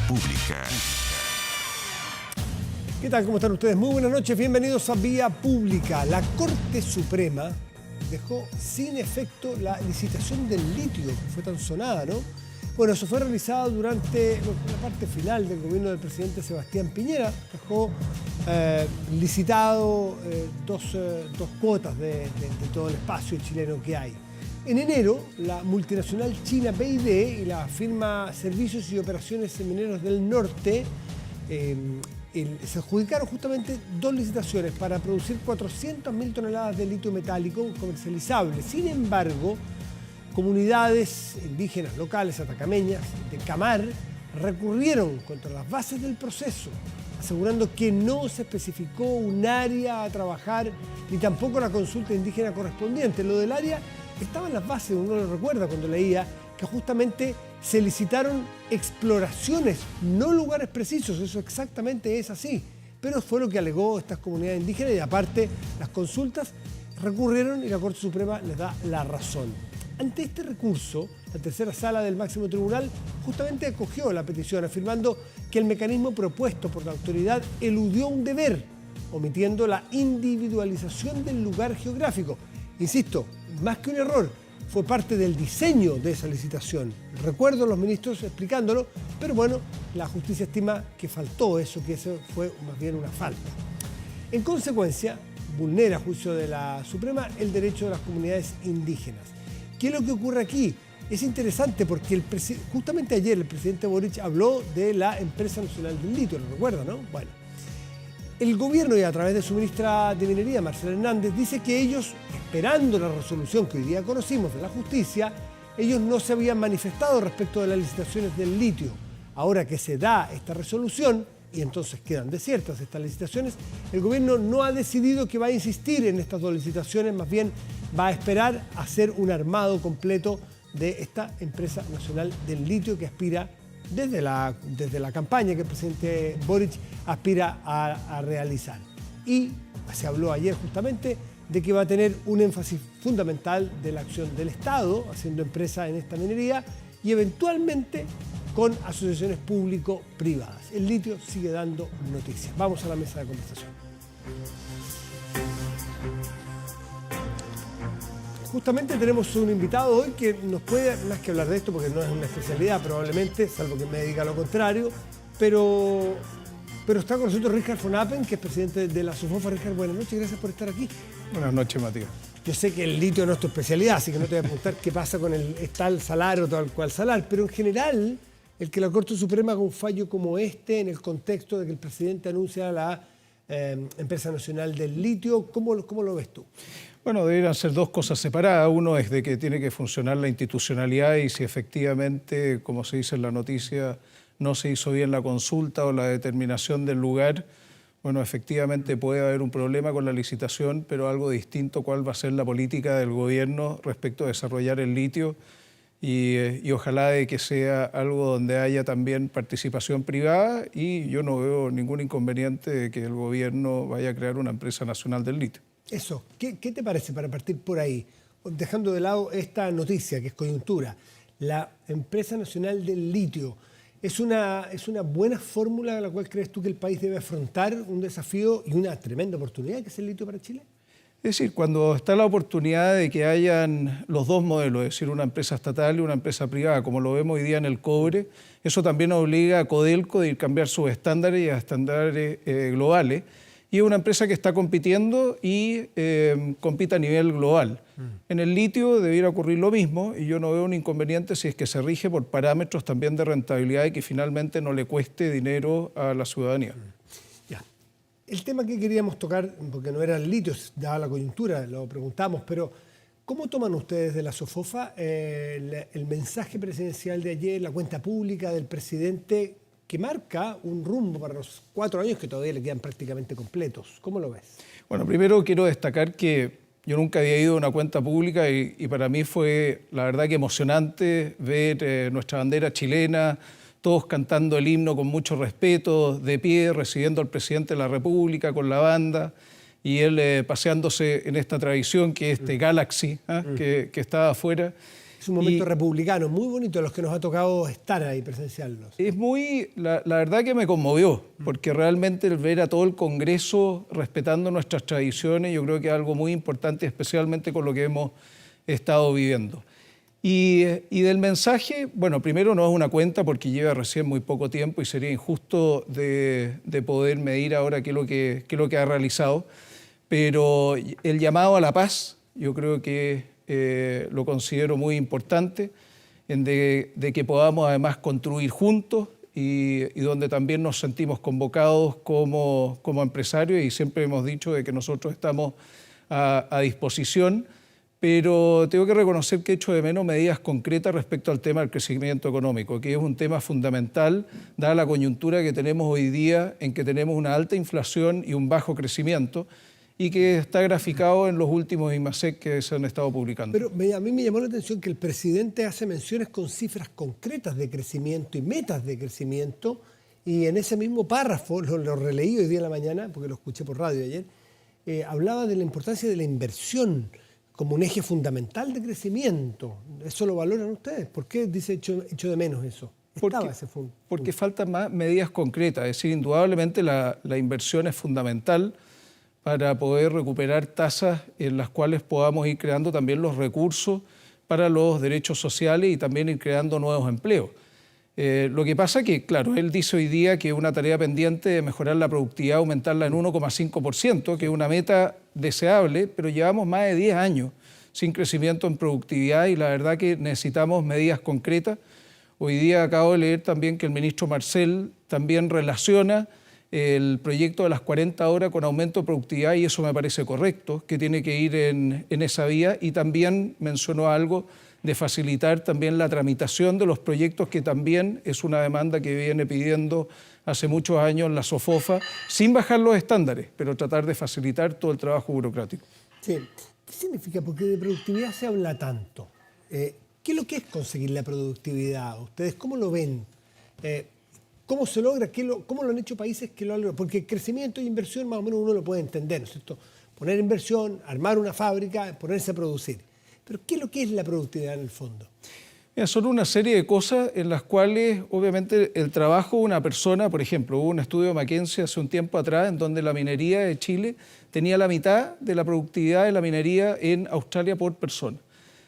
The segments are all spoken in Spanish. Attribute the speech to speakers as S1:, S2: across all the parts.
S1: Pública.
S2: ¿Qué tal? ¿Cómo están ustedes? Muy buenas noches, bienvenidos a Vía Pública. La Corte Suprema dejó sin efecto la licitación del litio, que fue tan sonada, ¿no? Bueno, eso fue realizado durante la parte final del gobierno del presidente Sebastián Piñera. Dejó licitado dos cuotas de todo el espacio chileno que hay. En enero, la multinacional china BYD y la firma Servicios y Operaciones Mineros del Norte se adjudicaron justamente dos licitaciones para producir 400.000 toneladas de litio metálico comercializable. Sin embargo, comunidades indígenas locales atacameñas de Camar recurrieron contra las bases del proceso, asegurando que no se especificó un área a trabajar ni tampoco la consulta indígena correspondiente. Lo del área estaba en las bases, uno lo recuerda cuando leía que justamente se licitaron exploraciones, no lugares precisos, eso exactamente es así, pero fue lo que alegó estas comunidades indígenas y aparte las consultas recurrieron y la Corte Suprema les da la razón. Ante este recurso, la tercera sala del máximo tribunal justamente acogió la petición, afirmando que el mecanismo propuesto por la autoridad eludió un deber, omitiendo la individualización del lugar geográfico. Insisto, más que un error, fue parte del diseño de esa licitación. Recuerdo a los ministros explicándolo, pero bueno, la justicia estima que faltó eso, que eso fue más bien una falta. En consecuencia, vulnera, a juicio de la Suprema, el derecho de las comunidades indígenas. ¿Qué es lo que ocurre aquí? Es interesante porque justamente ayer el presidente Boric habló de la Empresa Nacional del Litio, ¿lo recuerda, no? Bueno, el gobierno y a través de su ministra de Minería, Marcela Hernández, dice que ellos, esperando la resolución que hoy día conocimos de la justicia, ellos no se habían manifestado respecto de las licitaciones del litio. Ahora que se da esta resolución, y entonces quedan desiertas estas licitaciones, el gobierno no ha decidido que va a insistir en estas dos licitaciones, más bien va a esperar a hacer un armado completo de esta Empresa Nacional del Litio que aspira desde la campaña que el presidente Boric aspira a realizar. Y se habló ayer justamente de que va a tener un énfasis fundamental de la acción del Estado, haciendo empresa en esta minería y eventualmente con asociaciones público-privadas. El litio sigue dando noticias. Vamos a la mesa de conversación. Justamente tenemos un invitado hoy que nos puede, más que hablar de esto, porque no es una especialidad probablemente, salvo que me diga lo contrario, pero está con nosotros Richard von Appen, que es presidente de la SOFOFA. Richard, buenas noches, gracias por estar aquí.
S3: Buenas noches, Matías.
S2: Yo sé que el litio no es tu especialidad, así que no te voy a preguntar qué pasa con el tal salar o tal cual salar, pero en general, el que la Corte Suprema haga un fallo como este, en el contexto de que el presidente anuncia la Empresa Nacional del Litio, ¿cómo lo ves tú?
S3: Bueno, deberían ser dos cosas separadas. Uno es de que tiene que funcionar la institucionalidad y si efectivamente, como se dice en la noticia, no se hizo bien la consulta o la determinación del lugar, bueno, efectivamente puede haber un problema con la licitación, pero algo distinto cuál va a ser la política del gobierno respecto a desarrollar el litio y ojalá de que sea algo donde haya también participación privada y yo no veo ningún inconveniente de que el gobierno vaya a crear una empresa nacional del litio.
S2: Eso, ¿qué te parece para partir por ahí? Dejando de lado esta noticia que es coyuntura, la Empresa Nacional del Litio, ¿es una buena fórmula a la cual crees tú que el país debe afrontar un desafío y una tremenda oportunidad que es el litio para Chile?
S3: Es decir, cuando está la oportunidad de que hayan los dos modelos, es decir, una empresa estatal y una empresa privada, como lo vemos hoy día en el cobre, eso también obliga a Codelco de ir a cambiar sus estándares y a estándares globales. Y es una empresa que está compitiendo y compite a nivel global. En el litio debiera ocurrir lo mismo y yo no veo un inconveniente si es que se rige por parámetros también de rentabilidad y que finalmente no le cueste dinero a la ciudadanía.
S2: Ya. El tema que queríamos tocar, porque no era el litio, dada la coyuntura, lo preguntamos, pero ¿cómo toman ustedes de la SOFOFA el mensaje presidencial de ayer, la cuenta pública del presidente que marca un rumbo para los 4 años que todavía le quedan prácticamente completos? ¿Cómo lo ves?
S3: Bueno, primero quiero destacar que yo nunca había ido a una cuenta pública y para mí fue, la verdad, que emocionante ver nuestra bandera chilena, todos cantando el himno con mucho respeto, de pie, recibiendo al presidente de la República con la banda y él paseándose en esta tradición que es este Galaxy, que estaba afuera.
S2: Es un momento republicano muy bonito, los que nos ha tocado estar ahí, presenciarlos.
S3: Es la verdad que me conmovió, porque realmente el ver a todo el Congreso respetando nuestras tradiciones, yo creo que es algo muy importante, especialmente con lo que hemos estado viviendo. Y del mensaje, bueno, primero no es una cuenta porque lleva recién muy poco tiempo y sería injusto de poder medir ahora qué es lo que ha realizado, pero el llamado a la paz yo creo que lo considero muy importante, de que podamos además construir juntos y donde también nos sentimos convocados como empresarios, y siempre hemos dicho de que nosotros estamos a disposición. Pero tengo que reconocer que echo de menos medidas concretas respecto al tema del crecimiento económico, que es un tema fundamental, dada la coyuntura que tenemos hoy día, en que tenemos una alta inflación y un bajo crecimiento, y que está graficado en los últimos IMASEC que se han estado publicando.
S2: Pero a mí me llamó la atención que el presidente hace menciones con cifras concretas de crecimiento y metas de crecimiento, y en ese mismo párrafo, lo releí hoy día en la mañana, porque lo escuché por radio ayer, hablaba de la importancia de la inversión como un eje fundamental de crecimiento. ¿Eso lo valoran ustedes? ¿Por qué dice echo de menos eso?
S3: Porque faltan más medidas concretas. Es decir, indudablemente la inversión es fundamental para poder recuperar tasas en las cuales podamos ir creando también los recursos para los derechos sociales y también ir creando nuevos empleos. Lo que pasa que, claro, él dice hoy día que una tarea pendiente de mejorar la productividad, aumentarla en 1,5%, que es una meta deseable, pero llevamos más de 10 años sin crecimiento en productividad y la verdad que necesitamos medidas concretas. Hoy día acabo de leer también que el ministro Marcel también relaciona el proyecto de las 40 horas con aumento de productividad y eso me parece correcto, que tiene que ir en esa vía, y también mencionó algo de facilitar también la tramitación de los proyectos, que también es una demanda que viene pidiendo hace muchos años la SOFOFA, sin bajar los estándares, pero tratar de facilitar todo el trabajo burocrático.
S2: Sí. ¿Qué significa? Porque de productividad se habla tanto. ¿Qué es lo que es conseguir la productividad? ¿Ustedes cómo lo ven? ¿Cómo se logra? ¿Cómo lo han hecho países que lo han logrado? Porque crecimiento e inversión más o menos uno lo puede entender, ¿no es cierto? Poner inversión, armar una fábrica, ponerse a producir. Pero ¿qué es lo que es la productividad en el fondo?
S3: Mira, son una serie de cosas en las cuales obviamente el trabajo de una persona, por ejemplo, hubo un estudio de McKinsey hace un tiempo atrás en donde la minería de Chile tenía la mitad de la productividad de la minería en Australia por persona.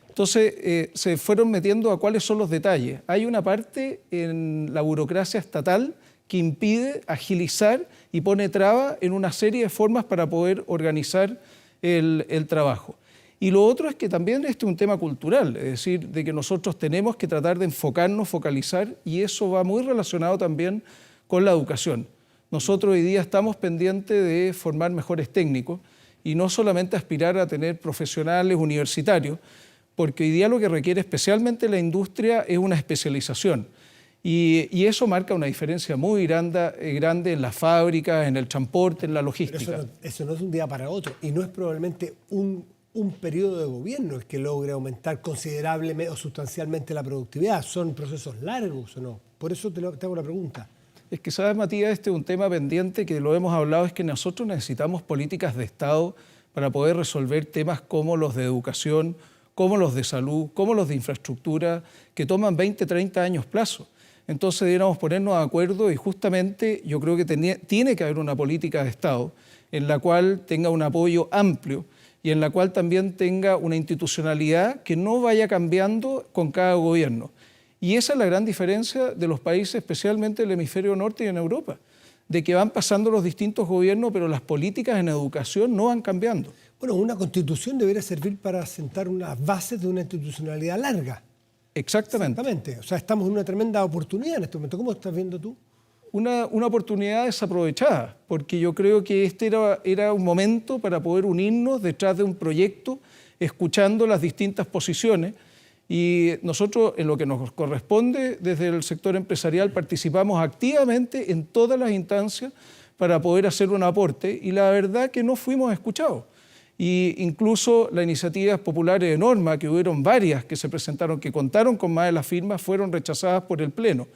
S3: Entonces se fueron metiendo a cuáles son los detalles. Hay una parte en la burocracia estatal que impide agilizar y pone traba en una serie de formas para poder organizar el trabajo. Y lo otro es que también este es un tema cultural, es decir, de que nosotros tenemos que tratar de enfocarnos, focalizar, y eso va muy relacionado también con la educación. Nosotros hoy día estamos pendientes de formar mejores técnicos y no solamente aspirar a tener profesionales universitarios, porque hoy día lo que requiere especialmente la industria es una especialización. Y eso marca una diferencia muy grande en las fábricas, en el transporte, en la logística.
S2: Pero eso no es un día para otro, y no es probablemente un periodo de gobierno el que logre aumentar considerablemente o sustancialmente la productividad. Son procesos largos, ¿o no? Por eso te hago la pregunta.
S3: Es que, ¿sabes, Matías? Este es un tema pendiente que lo hemos hablado, es que nosotros necesitamos políticas de Estado para poder resolver temas como los de educación, como los de salud, como los de infraestructura, que toman 20, 30 años plazo. Entonces deberíamos ponernos de acuerdo y justamente yo creo que tiene que haber una política de Estado en la cual tenga un apoyo amplio y en la cual también tenga una institucionalidad que no vaya cambiando con cada gobierno. Y esa es la gran diferencia de los países, especialmente del hemisferio norte y en Europa, de que van pasando los distintos gobiernos, pero las políticas en educación no van cambiando.
S2: Bueno, una constitución debería servir para sentar unas bases de una institucionalidad larga.
S3: Exactamente.
S2: O sea, estamos en una tremenda oportunidad en este momento. ¿Cómo estás viendo tú?
S3: Una oportunidad desaprovechada, porque yo creo que este era un momento para poder unirnos detrás de un proyecto, escuchando las distintas posiciones, y nosotros, en lo que nos corresponde desde el sector empresarial, participamos activamente en todas las instancias para poder hacer un aporte, y la verdad que no fuimos escuchados. Y incluso las iniciativas populares de norma, que hubieron varias que se presentaron, que contaron con más de las firmas, fueron rechazadas por el Pleno.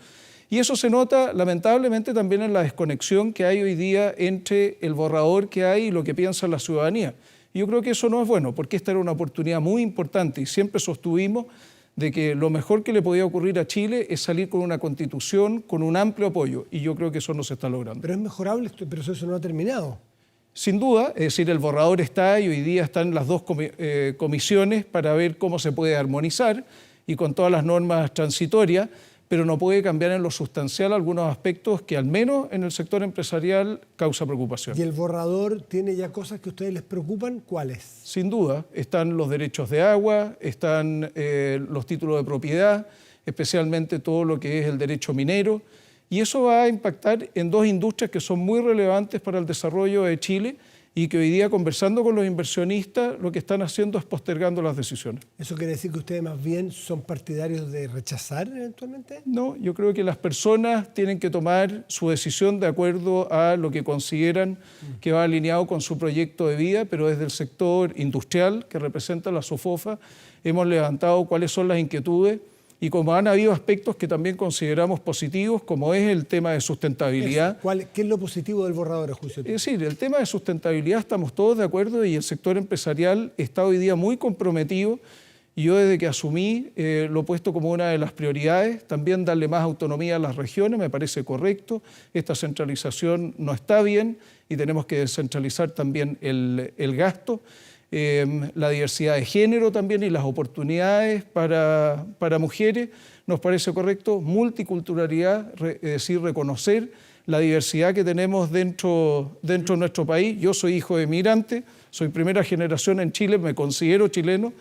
S3: Y eso se nota lamentablemente también en la desconexión que hay hoy día entre el borrador que hay y lo que piensa la ciudadanía. Y yo creo que eso no es bueno, porque esta era una oportunidad muy importante y siempre sostuvimos de que lo mejor que le podía ocurrir a Chile es salir con una constitución con un amplio apoyo, y yo creo que eso no se está logrando.
S2: Pero es mejorable, este proceso no ha terminado.
S3: Sin duda, es decir, el borrador está y hoy día están las dos comisiones para ver cómo se puede armonizar y con todas las normas transitorias, pero no puede cambiar en lo sustancial algunos aspectos que al menos en el sector empresarial causa preocupación.
S2: ¿Y el borrador tiene ya cosas que a ustedes les preocupan? ¿Cuáles?
S3: Sin duda, están los derechos de agua, están los títulos de propiedad, especialmente todo lo que es el derecho minero, y eso va a impactar en dos industrias que son muy relevantes para el desarrollo de Chile y que hoy día, conversando con los inversionistas, lo que están haciendo es postergando las decisiones.
S2: ¿Eso quiere decir que ustedes más bien son partidarios de rechazar eventualmente?
S3: No, yo creo que las personas tienen que tomar su decisión de acuerdo a lo que consideran que va alineado con su proyecto de vida, pero desde el sector industrial, que representa la SOFOFA, hemos levantado cuáles son las inquietudes. Y como han habido aspectos que también consideramos positivos, como es el tema de sustentabilidad.
S2: ¿Qué es lo positivo del borrador, a juicio tuyo?
S3: Es decir, el tema de sustentabilidad estamos todos de acuerdo y el sector empresarial está hoy día muy comprometido. Y yo desde que asumí lo he puesto como una de las prioridades. También darle más autonomía a las regiones me parece correcto. Esta centralización no está bien y tenemos que descentralizar también el gasto. La diversidad de género también y las oportunidades para mujeres, nos parece correcto. Multiculturalidad, es decir, reconocer la diversidad que tenemos dentro de nuestro país. Yo soy hijo de migrante, soy primera generación en Chile, me considero chileno,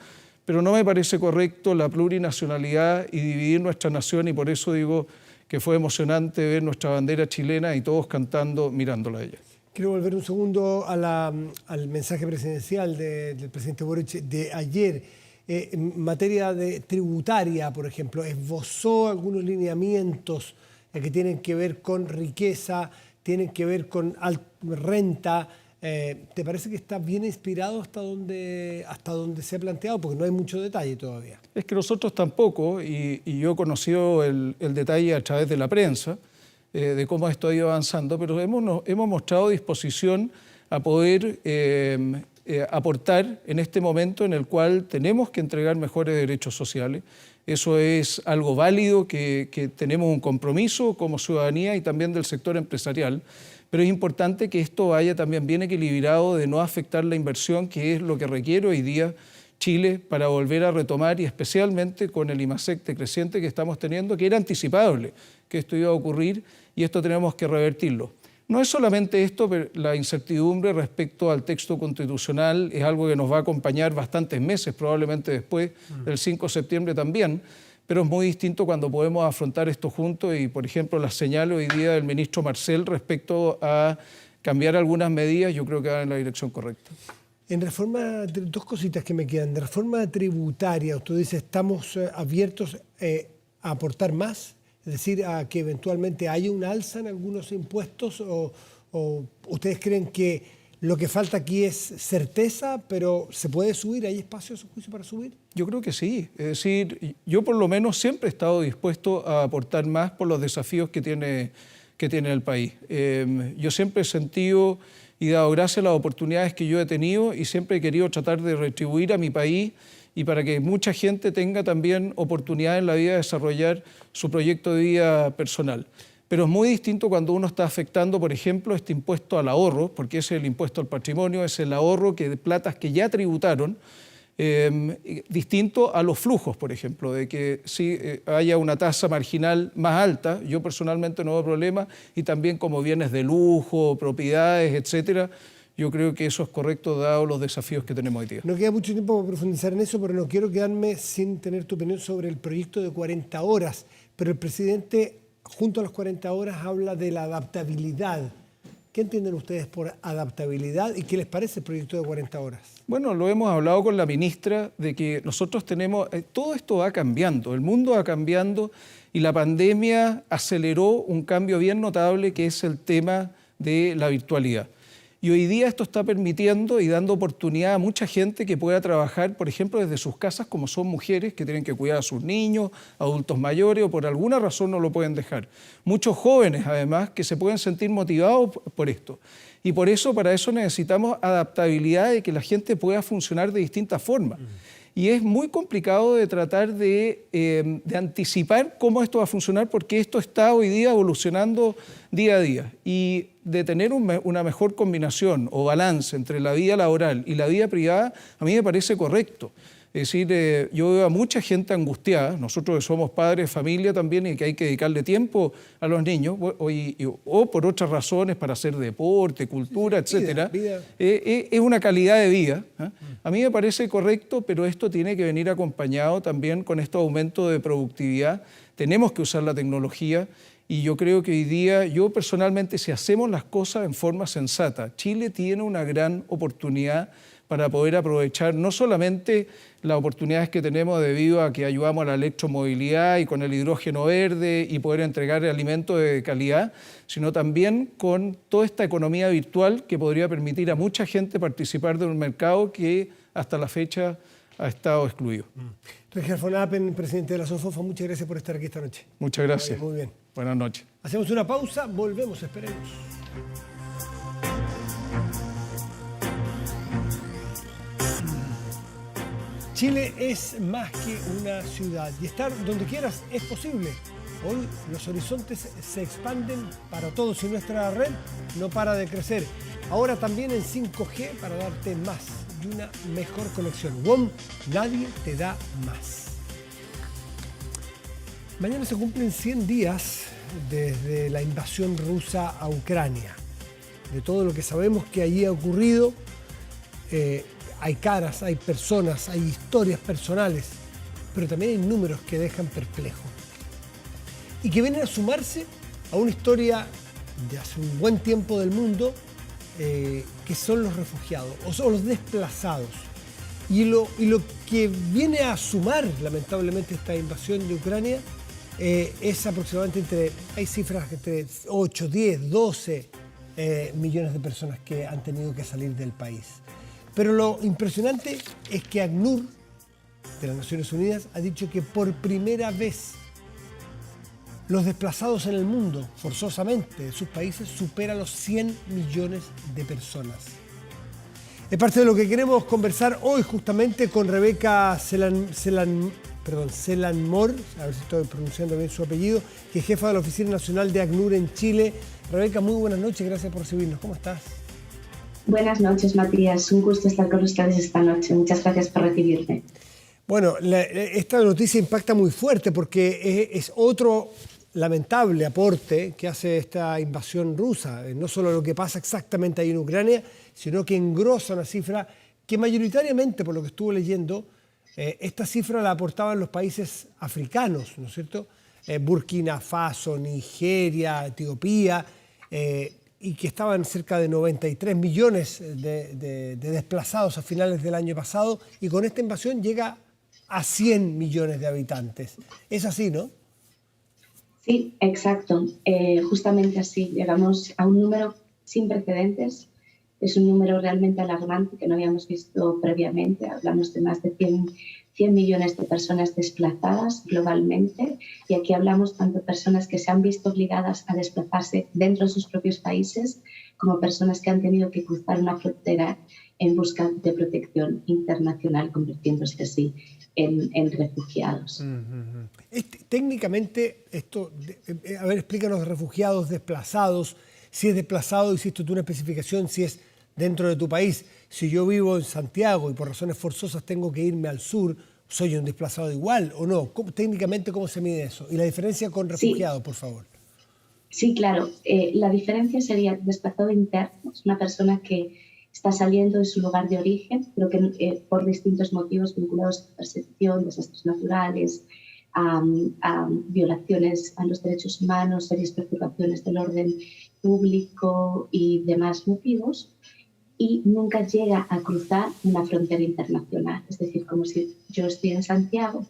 S3: pero no me parece correcto la plurinacionalidad y dividir nuestra nación, y por eso digo que fue emocionante ver nuestra bandera chilena y todos cantando, mirándola a ella.
S2: Quiero volver un segundo al mensaje presidencial del presidente Boric de ayer. En materia de tributaria, por ejemplo, esbozó algunos lineamientos que tienen que ver con riqueza, tienen que ver con renta. ¿Te parece que está bien inspirado hasta donde se ha planteado? Porque no hay mucho detalle todavía.
S3: Es que nosotros tampoco, y yo he conocido el detalle a través de la prensa, de cómo esto ha ido avanzando, pero hemos mostrado disposición a poder aportar en este momento en el cual tenemos que entregar mejores derechos sociales. Eso es algo válido, que tenemos un compromiso como ciudadanía y también del sector empresarial, pero es importante que esto vaya también bien equilibrado de no afectar la inversión, que es lo que requiere hoy día Chile para volver a retomar, y especialmente con el IMASEC creciente que estamos teniendo, que era anticipable que esto iba a ocurrir, y esto tenemos que revertirlo. No es solamente esto, pero la incertidumbre respecto al texto constitucional es algo que nos va a acompañar bastantes meses, probablemente después del 5 de septiembre también, pero es muy distinto cuando podemos afrontar esto juntos y, por ejemplo, las señales hoy día del ministro Marcel respecto a cambiar algunas medidas, yo creo que van en la dirección correcta.
S2: En reforma, dos cositas que me quedan. De reforma tributaria, usted dice, estamos abiertos a aportar más, es decir, a que eventualmente haya un alza en algunos impuestos, o ustedes creen que lo que falta aquí es certeza, pero ¿se puede subir? ¿Hay espacio a su juicio para subir?
S3: Yo creo que sí. Es decir, yo por lo menos siempre he estado dispuesto a aportar más por los desafíos que tiene el país. Yo siempre he sentido y dado gracias a las oportunidades que yo he tenido, y siempre he querido tratar de retribuir a mi país y para que mucha gente tenga también oportunidad en la vida de desarrollar su proyecto de vida personal. Pero es muy distinto cuando uno está afectando, por ejemplo, este impuesto al ahorro, porque ese es el impuesto al patrimonio, es el ahorro de platas que ya tributaron, distinto a los flujos, por ejemplo, de que sí haya una tasa marginal más alta. Yo personalmente no veo problema, y también como bienes de lujo, propiedades, etcétera. Yo creo que eso es correcto dado los desafíos que tenemos hoy día.
S2: No queda mucho tiempo para profundizar en eso, pero no quiero quedarme sin tener tu opinión sobre el proyecto de 40 horas. Pero el presidente, junto a las 40 horas, habla de la adaptabilidad. ¿Qué entienden ustedes por adaptabilidad y qué les parece el proyecto de 40 horas?
S3: Bueno, lo hemos hablado con la ministra, de que nosotros tenemos, todo esto va cambiando, el mundo va cambiando, y la pandemia aceleró un cambio bien notable, que es el tema de la virtualidad. Y hoy día esto está permitiendo y dando oportunidad a mucha gente que pueda trabajar, por ejemplo, desde sus casas, como son mujeres que tienen que cuidar a sus niños, adultos mayores, o por alguna razón no lo pueden dejar. Muchos jóvenes, además, que se pueden sentir motivados por esto. Y por eso, para eso necesitamos adaptabilidad, de que la gente pueda funcionar de distintas formas. Y es muy complicado de tratar de anticipar cómo esto va a funcionar, porque esto está hoy día evolucionando día a día. Y de tener una mejor combinación o balance entre la vida laboral y la vida privada, a mí me parece correcto. Es decir, yo veo a mucha gente angustiada, nosotros que somos padres, familia también, y que hay que dedicarle tiempo a los niños, o por otras razones, para hacer deporte, cultura, etcétera. Es una calidad de vida. A mí me parece correcto, pero esto tiene que venir acompañado también con este aumento de productividad. Tenemos que usar la tecnología, y yo creo que hoy día, yo personalmente, si hacemos las cosas en forma sensata, Chile tiene una gran oportunidad para poder aprovechar no solamente las oportunidades que tenemos debido a que ayudamos a la electromovilidad y con el hidrógeno verde y poder entregar alimentos de calidad, sino también con toda esta economía virtual que podría permitir a mucha gente participar de un mercado que hasta la fecha ha estado excluido.
S2: Rutger von Appen, presidente de la SOFOFA, muchas gracias por estar aquí esta noche.
S3: Muchas gracias.
S2: Muy bien.
S3: Buenas noches.
S2: Hacemos una pausa, volvemos, esperemos. Chile es más que una ciudad y estar donde quieras es posible. Hoy los horizontes se expanden para todos y nuestra red no para de crecer. Ahora también en 5G para darte más y una mejor conexión. WOM, nadie te da más. Mañana se cumplen 100 días desde la invasión rusa a Ucrania. De todo lo que sabemos que allí ha ocurrido, hay caras, hay personas, hay historias personales, pero también hay números que dejan perplejo y que vienen a sumarse a una historia de hace un buen tiempo del mundo, que son los refugiados o son los desplazados. Y lo que viene a sumar, lamentablemente, esta invasión de Ucrania es aproximadamente hay cifras entre 8, 10, 12 millones de personas que han tenido que salir del país. Pero lo impresionante es que ACNUR, de las Naciones Unidas, ha dicho que por primera vez los desplazados en el mundo, forzosamente de sus países, superan los 100 millones de personas. Es parte de lo que queremos conversar hoy justamente con Rebeca Celanmor, a ver si estoy pronunciando bien su apellido, que es jefa de la Oficina Nacional de ACNUR en Chile. Rebeca, muy buenas noches, gracias por recibirnos. ¿Cómo estás?
S1: Buenas noches, Matías. Un gusto estar con ustedes esta noche. Muchas gracias por recibirme.
S2: Bueno, esta noticia impacta muy fuerte porque es otro lamentable aporte que hace esta invasión rusa. No solo lo que pasa exactamente ahí en Ucrania, sino que engrosa una cifra que mayoritariamente, por lo que estuve leyendo, esta cifra la aportaban los países africanos, ¿no es cierto? Burkina Faso, Nigeria, Etiopía, y que estaban cerca de 93 millones de desplazados a finales del año pasado, y con esta invasión llega a 100 millones de habitantes. Es así, ¿no?
S1: Sí, exacto. Justamente así. Llegamos a un número sin precedentes. Es un número realmente alarmante que no habíamos visto previamente. Hablamos de más de 100 millones de personas desplazadas globalmente, y aquí hablamos tanto de personas que se han visto obligadas a desplazarse dentro de sus propios países, como personas que han tenido que cruzar una frontera en busca de protección internacional, convirtiéndose así en refugiados.
S2: Técnicamente, esto, a ver, explícanos, refugiados, desplazados, si es desplazado, hiciste tú una especificación, si es dentro de tu país. Si yo vivo en Santiago y por razones forzosas tengo que irme al sur, ¿soy un desplazado igual o no? Técnicamente, ¿cómo se mide eso? Y la diferencia con refugiado, por favor.
S1: Sí, claro. La diferencia sería desplazado interno, es una persona que está saliendo de su lugar de origen, pero que por distintos motivos vinculados a persecución, desastres naturales, a violaciones a los derechos humanos, serias perturbaciones del orden público y demás motivos, y nunca llega a cruzar una frontera internacional. Es decir, como si yo estoy en Santiago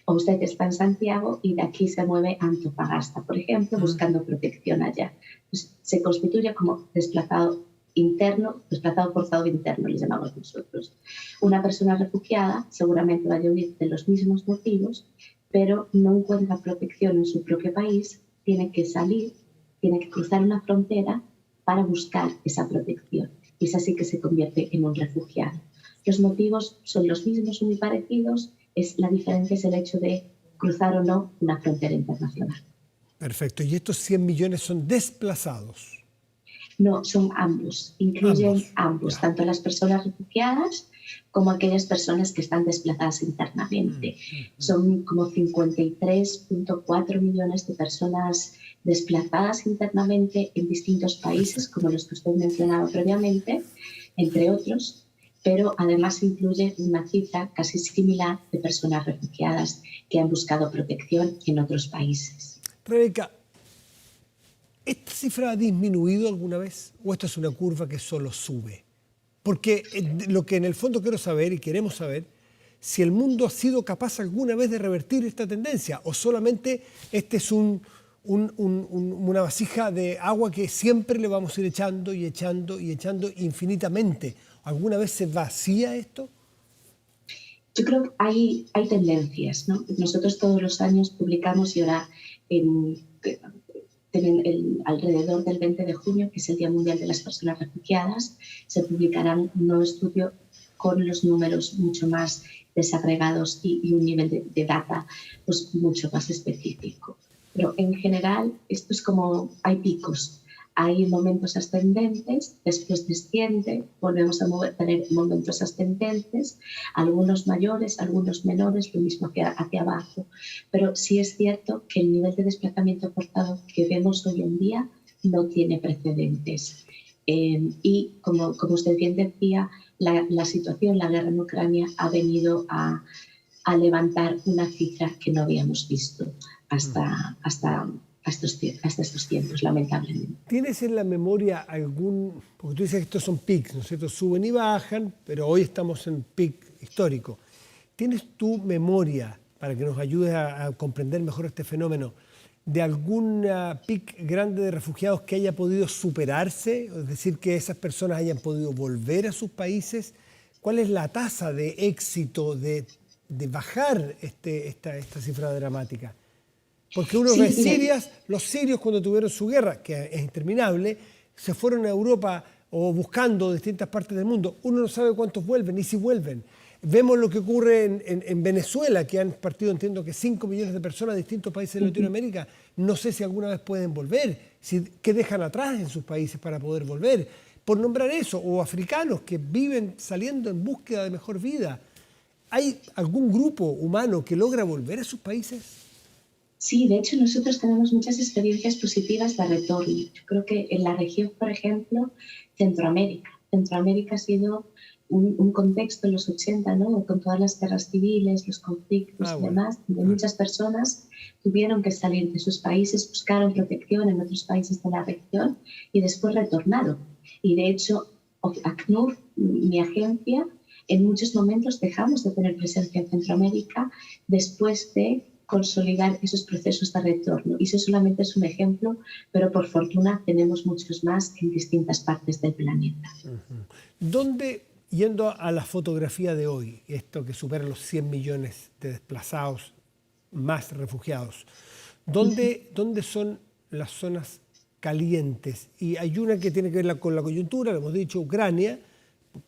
S1: o usted está en Santiago y de aquí se mueve a Antofagasta, por ejemplo, buscando protección allá. Pues se constituye como desplazado interno, desplazado forzado interno, le llamamos nosotros. Una persona refugiada seguramente va a huir de los mismos motivos, pero no encuentra protección en su propio país, tiene que salir, tiene que cruzar una frontera para buscar esa protección. Y es así que se convierte en un refugiado. Los motivos son los mismos o muy parecidos, la diferencia es el hecho de cruzar o no una frontera internacional.
S2: Perfecto. ¿Y estos 100 millones son desplazados?
S1: No, son ambos, incluyen ambos,
S2: Ya.
S1: tanto las personas refugiadas como aquellas personas que están desplazadas internamente. Son como 53.4 millones de personas desplazadas internamente en distintos países, como los que usted mencionaba previamente, entre otros, pero además incluye una cifra casi similar de personas refugiadas que han buscado protección en otros países.
S2: Rebeca, ¿esta cifra ha disminuido alguna vez o esta es una curva que solo sube? Porque lo que en el fondo quiero saber y queremos saber, si el mundo ha sido capaz alguna vez de revertir esta tendencia o solamente este es una vasija de agua que siempre le vamos a ir echando y echando y echando infinitamente. ¿Alguna vez se vacía esto?
S1: Yo creo que hay tendencias, ¿no? Nosotros todos los años publicamos y ahora alrededor del 20 de junio, que es el Día Mundial de las Personas Refugiadas, se publicará un nuevo estudio con los números mucho más desagregados y un nivel de data pues, mucho más específico. Pero en general esto es como hay picos. Hay momentos ascendentes, después desciende, volvemos a tener momentos ascendentes, algunos mayores, algunos menores, lo mismo hacia abajo. Pero sí es cierto que el nivel de desplazamiento forzado que vemos hoy en día no tiene precedentes. Y como usted bien decía, la situación, la guerra en Ucrania ha venido a levantar una cifra que no habíamos visto hasta estos tiempos, lamentablemente.
S2: ¿Tienes en la memoria algún, porque tú dices que estos son pics, ¿no es cierto? Suben y bajan, pero hoy estamos en pic histórico. ¿Tienes tu memoria, para que nos ayudes a comprender mejor este fenómeno, de algún pic grande de refugiados que haya podido superarse? Es decir, que esas personas hayan podido volver a sus países. ¿Cuál es la tasa de éxito de bajar esta cifra dramática? Porque uno ve los sirios cuando tuvieron su guerra, que es interminable, se fueron a Europa o buscando distintas partes del mundo. Uno no sabe cuántos vuelven, ni si vuelven. Vemos lo que ocurre en Venezuela, que han partido, entiendo que 5 millones de personas de distintos países de Latinoamérica. No sé si alguna vez pueden volver, qué dejan atrás en sus países para poder volver. Por nombrar eso, o africanos que viven saliendo en búsqueda de mejor vida. ¿Hay algún grupo humano que logra volver a sus países?
S1: Sí, de hecho nosotros tenemos muchas experiencias positivas de retorno. Yo creo que en la región, por ejemplo, Centroamérica ha sido un contexto en los 80, ¿no? Con todas las guerras civiles, los conflictos y demás, donde muchas personas tuvieron que salir de sus países, buscaron protección en otros países de la región y después retornaron. Y de hecho, ACNUR, mi agencia, en muchos momentos dejamos de tener presencia en Centroamérica después de consolidar esos procesos de retorno. Y eso solamente es un ejemplo, pero por fortuna tenemos muchos más en distintas partes del planeta.
S2: ¿Dónde, yendo a la fotografía de hoy, esto que supera los 100 millones de desplazados, más refugiados, ¿dónde son las zonas calientes? Y hay una que tiene que ver con la coyuntura, lo hemos dicho, Ucrania,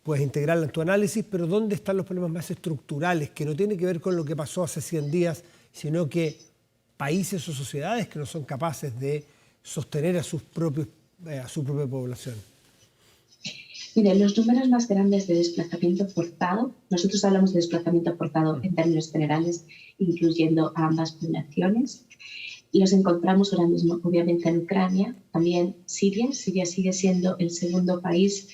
S2: puedes integrarla en tu análisis, pero ¿dónde están los problemas más estructurales que no tienen que ver con lo que pasó hace 100 días, sino que países o sociedades que no son capaces de sostener a su propia población?
S1: Mire, los números más grandes de desplazamiento forzado, nosotros hablamos de desplazamiento forzado en términos generales, incluyendo a ambas poblaciones, y los encontramos ahora mismo, obviamente, en Ucrania, también Siria. Siria sigue siendo el segundo país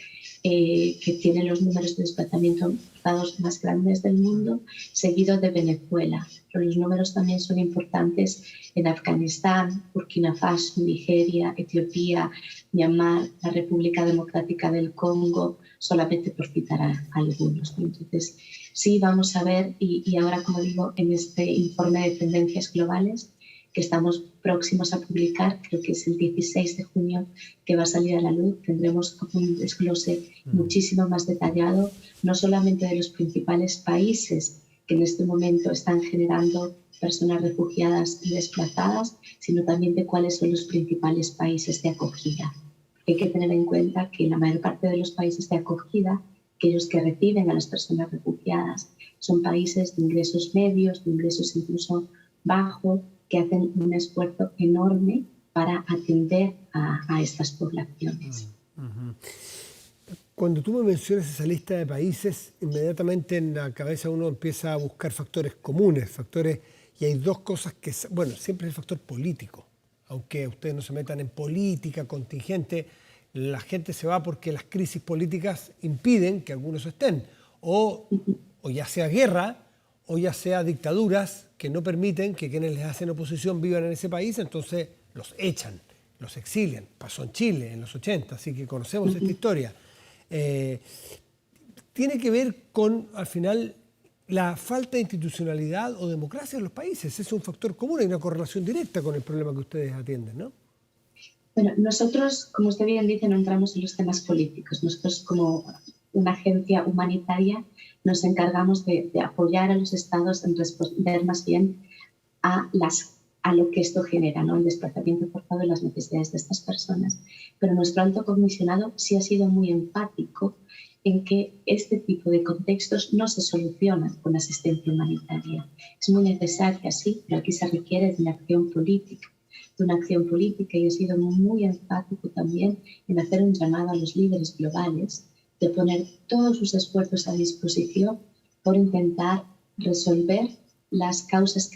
S1: que tiene los números de desplazamiento forzados más grandes del mundo, seguido de Venezuela. Pero los números también son importantes en Afganistán, Burkina Faso, Nigeria, Etiopía, Myanmar, la República Democrática del Congo, solamente por citar a algunos. Entonces, sí, vamos a ver, y ahora, como digo, en este informe de tendencias globales, que estamos próximos a publicar, creo que es el 16 de junio que va a salir a la luz, tendremos un desglose muchísimo más detallado, no solamente de los principales países que en este momento están generando personas refugiadas y desplazadas, sino también de cuáles son los principales países de acogida. Hay que tener en cuenta que la mayor parte de los países de acogida aquellos que reciben a las personas refugiadas. Son países de ingresos medios, de ingresos incluso bajos, que hacen un esfuerzo enorme para atender a estas poblaciones.
S2: Cuando tú me mencionas esa lista de países, inmediatamente en la cabeza uno empieza a buscar factores comunes, y hay dos cosas que, bueno, siempre es el factor político. Aunque ustedes no se metan en política contingente, la gente se va porque las crisis políticas impiden que algunos estén. O ya sea guerra, o ya sea dictaduras que no permiten que quienes les hacen oposición vivan en ese país, entonces los echan, los exilian. Pasó en Chile en los 80, así que conocemos esta historia. Tiene que ver con, al final, la falta de institucionalidad o democracia en los países. Es un factor común, hay una correlación directa con el problema que ustedes atienden, ¿no?
S1: Bueno, nosotros, como usted bien dice, no entramos en los temas políticos. Nosotros, como una agencia humanitaria, nos encargamos de apoyar a los estados en responder más bien a lo que esto genera, ¿no? El desplazamiento forzado y las necesidades de estas personas. Pero nuestro alto comisionado sí ha sido muy empático en que este tipo de contextos no se solucionan con asistencia humanitaria. Es muy necesaria, sí, pero aquí se requiere de una acción política. Y ha sido muy enfático también en hacer un llamado a los líderes globales de poner todos sus esfuerzos a disposición por intentar resolver las causas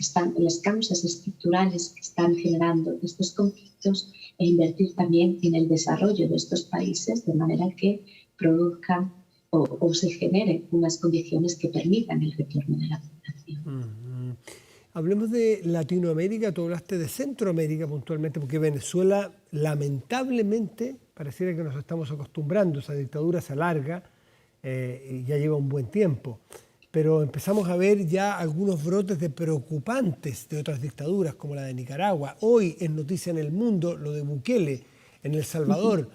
S1: estructurales que están generando estos conflictos e invertir también en el desarrollo de estos países de manera que produzcan o se generen unas condiciones que permitan el retorno de la población.
S2: Hablemos de Latinoamérica, tú hablaste de Centroamérica puntualmente, porque Venezuela lamentablemente pareciera que nos estamos acostumbrando, esa dictadura se alarga y ya lleva un buen tiempo. Pero empezamos a ver ya algunos brotes preocupantes de otras dictaduras, como la de Nicaragua. Hoy es noticia en el mundo lo de Bukele en El Salvador,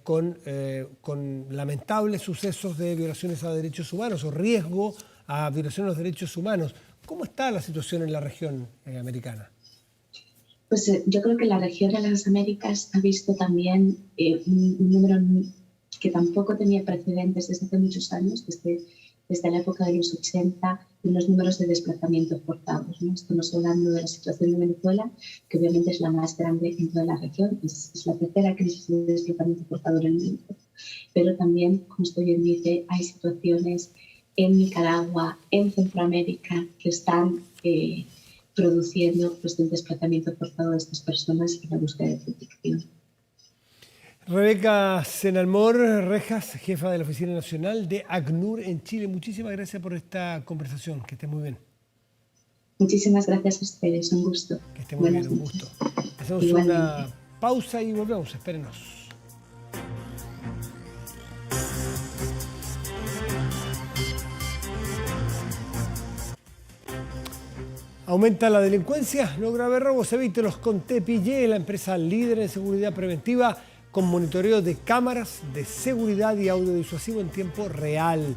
S2: con lamentables sucesos de violaciones a derechos humanos o riesgo a violaciones a los derechos humanos. ¿Cómo está la situación en la región americana?
S1: Pues yo creo que la región de las Américas ha visto también un número que tampoco tenía precedentes desde hace muchos años, desde la época de los 80, en los números de desplazamientos forzados, ¿no? Estamos hablando de la situación de Venezuela, que obviamente es la más grande en toda la región, es la tercera crisis de desplazamiento forzado en el mundo. Pero también, como usted bien dice, hay situaciones en Nicaragua, en Centroamérica, que están produciendo pues, el desplazamiento forzado de estas personas y la búsqueda de protección.
S2: Rebeca Senalmor Rejas, jefa de la Oficina Nacional de ACNUR en Chile. Muchísimas gracias por esta conversación. Que esté muy bien.
S1: Muchísimas gracias a ustedes. Un gusto.
S2: Que esté muy bien, un gusto. Hacemos una pausa y volvemos. Espérenos. Aumenta la delincuencia, logra haber robos, evítelos con Tepillé, la empresa líder en seguridad preventiva, con monitoreo de cámaras de seguridad y audio disuasivo en tiempo real.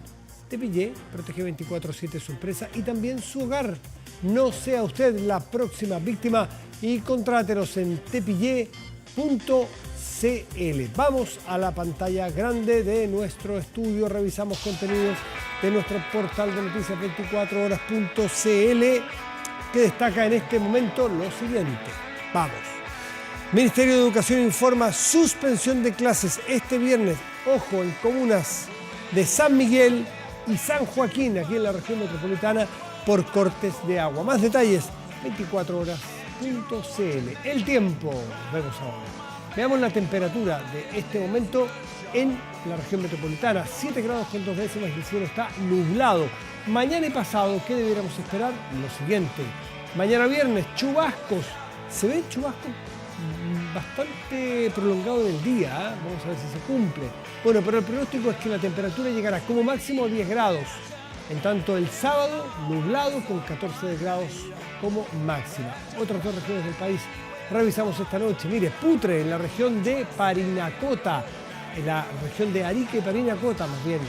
S2: Tepillé protege 24/7 su empresa y también su hogar. No sea usted la próxima víctima y contrátelos en tepillé.cl. Vamos a la pantalla grande de nuestro estudio, revisamos contenidos de nuestro portal de noticias 24horas.cl, que destaca en este momento lo siguiente. Vamos. Ministerio de Educación informa suspensión de clases este viernes, ojo, en comunas de San Miguel y San Joaquín, aquí en la región metropolitana, por cortes de agua. Más detalles, 24horas.cl. El tiempo, vemos ahora. Veamos la temperatura de este momento en la región metropolitana. 7 grados con 2 décimas y el cielo está nublado. Mañana y pasado, ¿qué debiéramos esperar? Lo siguiente. Mañana viernes, chubascos. ¿Se ven chubascos? Bastante prolongado del día, ¿eh? Vamos a ver si se cumple. Bueno, pero el pronóstico es que la temperatura llegará como máximo a 10 grados. En tanto, el sábado, nublado con 14 grados como máxima. Otras dos regiones del país revisamos esta noche. Mire, Putre, en la región de Parinacota, en la región de Arica y Parinacota más bien.